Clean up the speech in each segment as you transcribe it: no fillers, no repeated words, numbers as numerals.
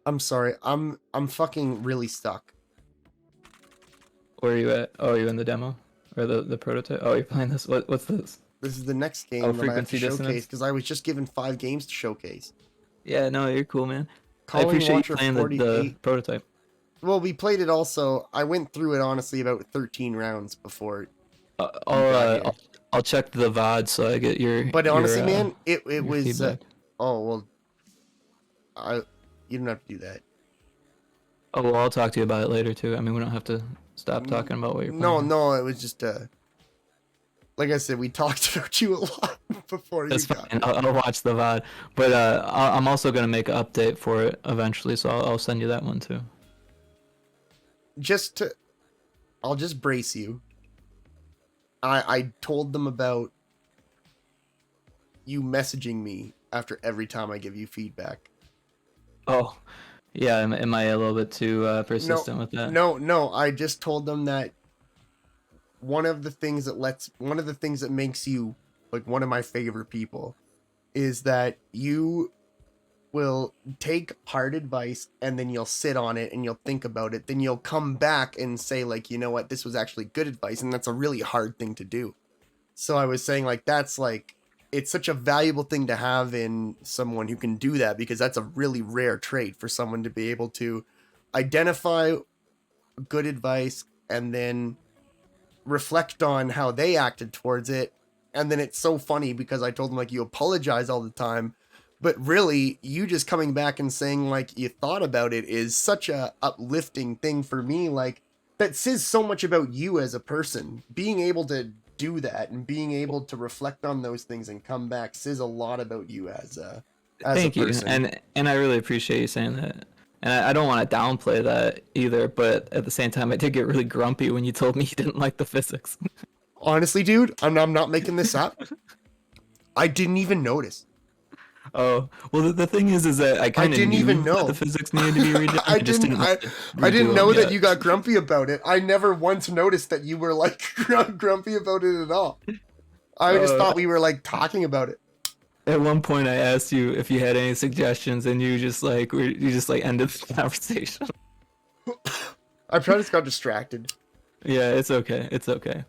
I'm sorry. I'm fucking really stuck. Where are you at? Oh, are you in the demo or the prototype? Oh, you're playing this. What's this? This is the next Oh, game that I have to frequency showcase dissonance. because I was just given 5 games to showcase. Yeah, no, you're cool, man. I Calling appreciate you Watcher playing the 48. prototype. Well, we played it also. I went through it honestly about 13 rounds before Uh, you I'll got uh, here. I'll, I'll check the VOD so I get But honestly, man, it your was feedback. oh, well, I you don't have to do that. Oh, well, I'll talk to you about it later too. I mean, we don't have to stop talking about what you're playing No, now. no, it was just like I said, we talked about you a lot before you That's got fine. here. I'll watch the VOD, but I'm also gonna make an update for it eventually, so I'll send you that one too. Just to, I'll just brace you. I told them about you messaging me after every time I give you feedback. Oh, yeah. Am I a little bit too No, persistent with that? no. I just told them that one of the things that makes you like one of my favorite people is that you will take hard advice and then you'll sit on it and you'll think about it. Then you'll come back and say, like, you know what, this was actually good advice. And that's a really hard thing to do. So I was saying, like, that's like, it's such a valuable thing to have in someone who can do that because that's a really rare trait for someone to be able to identify good advice and then reflect on how they acted towards it. And then it's so funny because I told them, like, you apologize all the time, but really you just coming back and saying like you thought about it is such a uplifting thing for me. Like, that says so much about you as a person. Being able to do that and being able to reflect on those things and come back says a lot about you as a Thank you, person. and I really appreciate you saying that. And I don't want to downplay that either, but at the same time, I did get really grumpy when you told me you didn't like the physics. Honestly, dude, I'm not making this up. I didn't even notice. Oh, well, the thing is that I I kind of didn't knew even that the know. physics needed to be redone. I I just didn't didn't want I to I didn't redo them know that you yet. got grumpy about it. I never once noticed that you were like grumpy about it at all. I just Uh, thought we were like talking about it. at one point, I asked you if you had any suggestions, and you just like ended the conversation. I probably just got distracted. Yeah, it's okay. It's okay.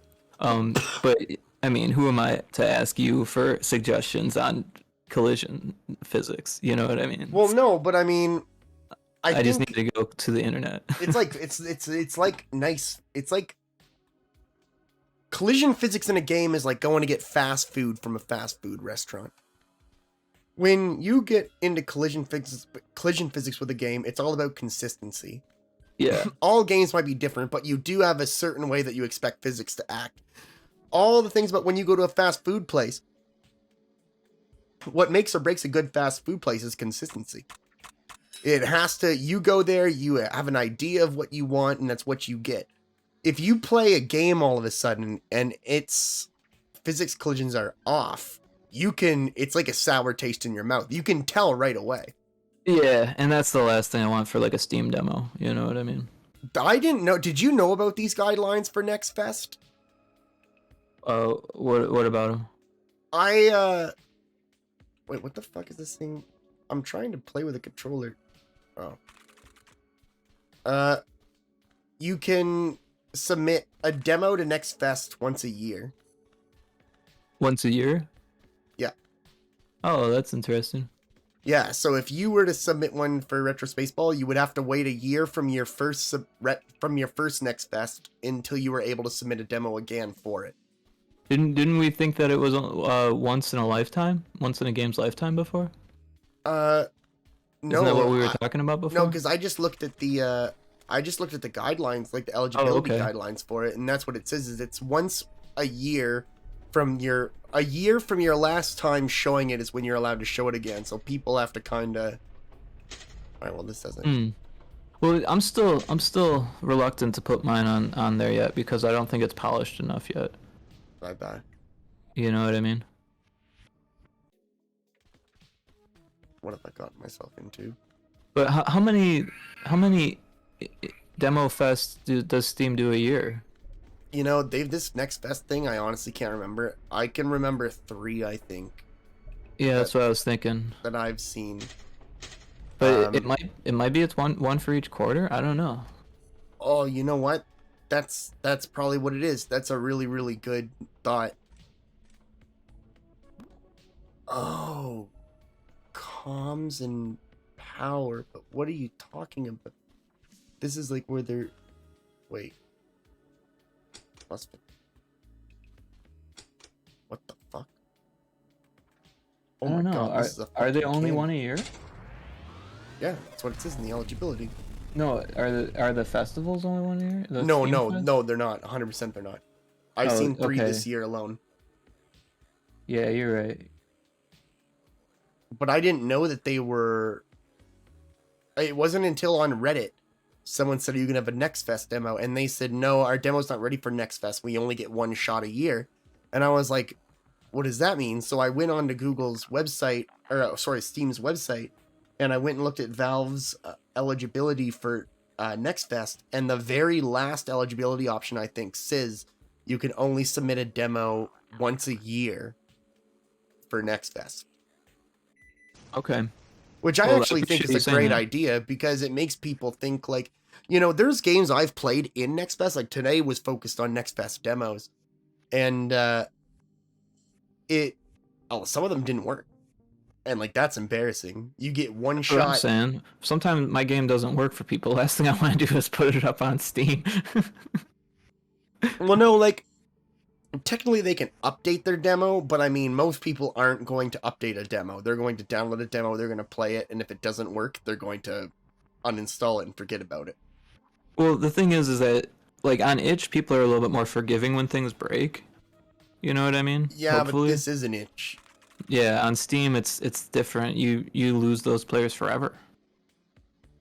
But I mean, who am I to ask you for suggestions on collision physics? You know what I mean? Well, no, but I mean, I I just need think to go to the internet. it's like it's like nice. It's like collision physics in a game is like going to get fast food from a fast food restaurant. When you get into collision physics with a game, it's all about consistency. Yeah. All games might be different, but you do have a certain way that you expect physics to act. All the things about when you go to a fast food place, what makes or breaks a good fast food place is consistency. It has to, you go there, you have an idea of what you want, and that's what you get. If you play a game all of a sudden and its physics collisions are off, it's like a sour taste in your mouth. You can tell right away. Yeah, and that's the last thing I want for like a Steam demo. You know what I mean? I didn't know, did you know about these guidelines for Next Fest? What about them? Wait, what the fuck is this thing? I'm trying to play with a controller. Oh. You can submit a demo to Next Fest once a year. Once a year? Yeah. Oh, that's interesting. Yeah, so if you were to submit one for Retro Spaceball, you would have to wait a year from your first Next Fest until you were able to submit a demo again for it. Didn't we think that it was once in a lifetime? Once in a game's lifetime before? No, Isn't that what we were talking about no, before? because I just looked at the guidelines, like the Oh, eligibility okay. guidelines for it, and that's what it says. Is it's once a year from your last time showing it is when you're allowed to show it again. So people have to kind of. All right, well, this doesn't. Hmm. Well, I'm still reluctant to put mine on there yet because I don't think it's polished enough yet. Bye. You know what I mean? What have I gotten myself into? But how many demo fests does Steam do a year? You know, they've this Next Fest thing. I honestly can't remember. I can remember 3, I think, Yeah, that's what I was thinking. that I've seen. But it might be it's one for each quarter. I don't know. Oh, you know what? That's probably what it is. That's a really, really good thought. Oh, comms and power. But what are you talking about? This is like where they're... Wait. Plus... What the fuck? Oh I don't my know. god, this is a Are they fucking only cannon. one a year? Yeah, that's what it says in the eligibility. No, are the festivals only one a year? The No, Steam no, Fest? no, they're not. 100% they're not. I've Oh, seen 3 okay. this year alone. Yeah, you're right. But I didn't know that they were... It wasn't until on Reddit someone said, are you going to have a Next Fest demo? And they said, no, our demo's not ready for Next Fest. We only get one shot a year. And I was like, what does that mean? So I went on to Google's website, or sorry, Steam's website, and I went and looked at Valve's eligibility for Next Fest. And the very last eligibility option, I think, says you can only submit a demo once a year for Next Fest. Okay. Which I Well, actually think appreciate is a you saying great that. idea because it makes people think like, you know, there's games I've played in Next Fest. Like today was focused on Next Fest demos. And some of them didn't work. And like, that's embarrassing. You get one That's what I'm shot. saying. Sometimes my game doesn't work for people. Last thing I want to do is put it up on Steam. Well, no, like, technically they can update their demo, but I mean, most people aren't going to update a demo. They're going to download a demo, they're going to play it, and if it doesn't work, they're going to uninstall it and forget about it. Well, the thing is that like on itch, people are a little bit more forgiving when things break. You know what I mean? Yeah, Hopefully. but this is an itch. Yeah, on Steam it's different. You lose those players forever.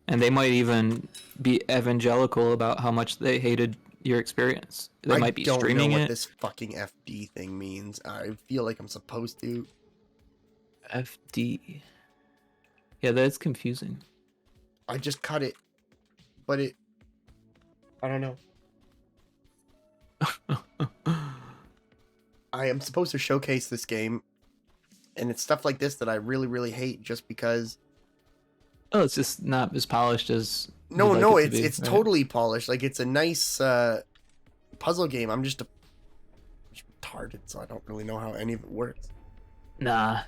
And they might even be evangelical about how much they hated your experience. They might be I don't know streaming what it. this fucking FD thing means. I feel like I'm supposed to. FD. Yeah, that's confusing. I just cut it, but I don't know. I am supposed to showcase this game, and it's stuff like this that I really, really hate just because... Oh, it's just not as polished as No, you'd like no, it to be, it's right? totally polished. Like, it's a nice puzzle game. I'm just retarded, so I don't really know how any of it works. Nah,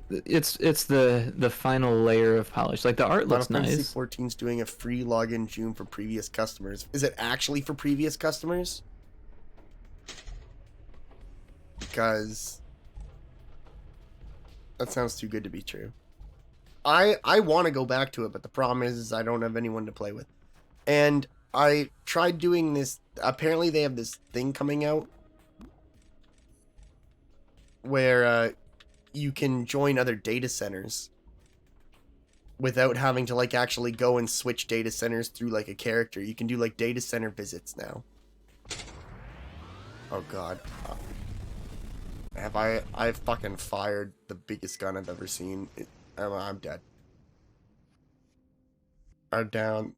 it's the final layer of polish. Like the art looks Final Fantasy nice. 14 is doing a free login June for previous customers. Is it actually for previous customers? Because that sounds too good to be true. I want to go back to it, but the problem is I don't have anyone to play with. And I tried doing this. Apparently they have this thing coming out where you can join other data centers without having to like actually go and switch data centers through like a character. You can do like data center visits now. Oh god. I've fucking fired the biggest gun I've ever seen. I'm dead. I'm down.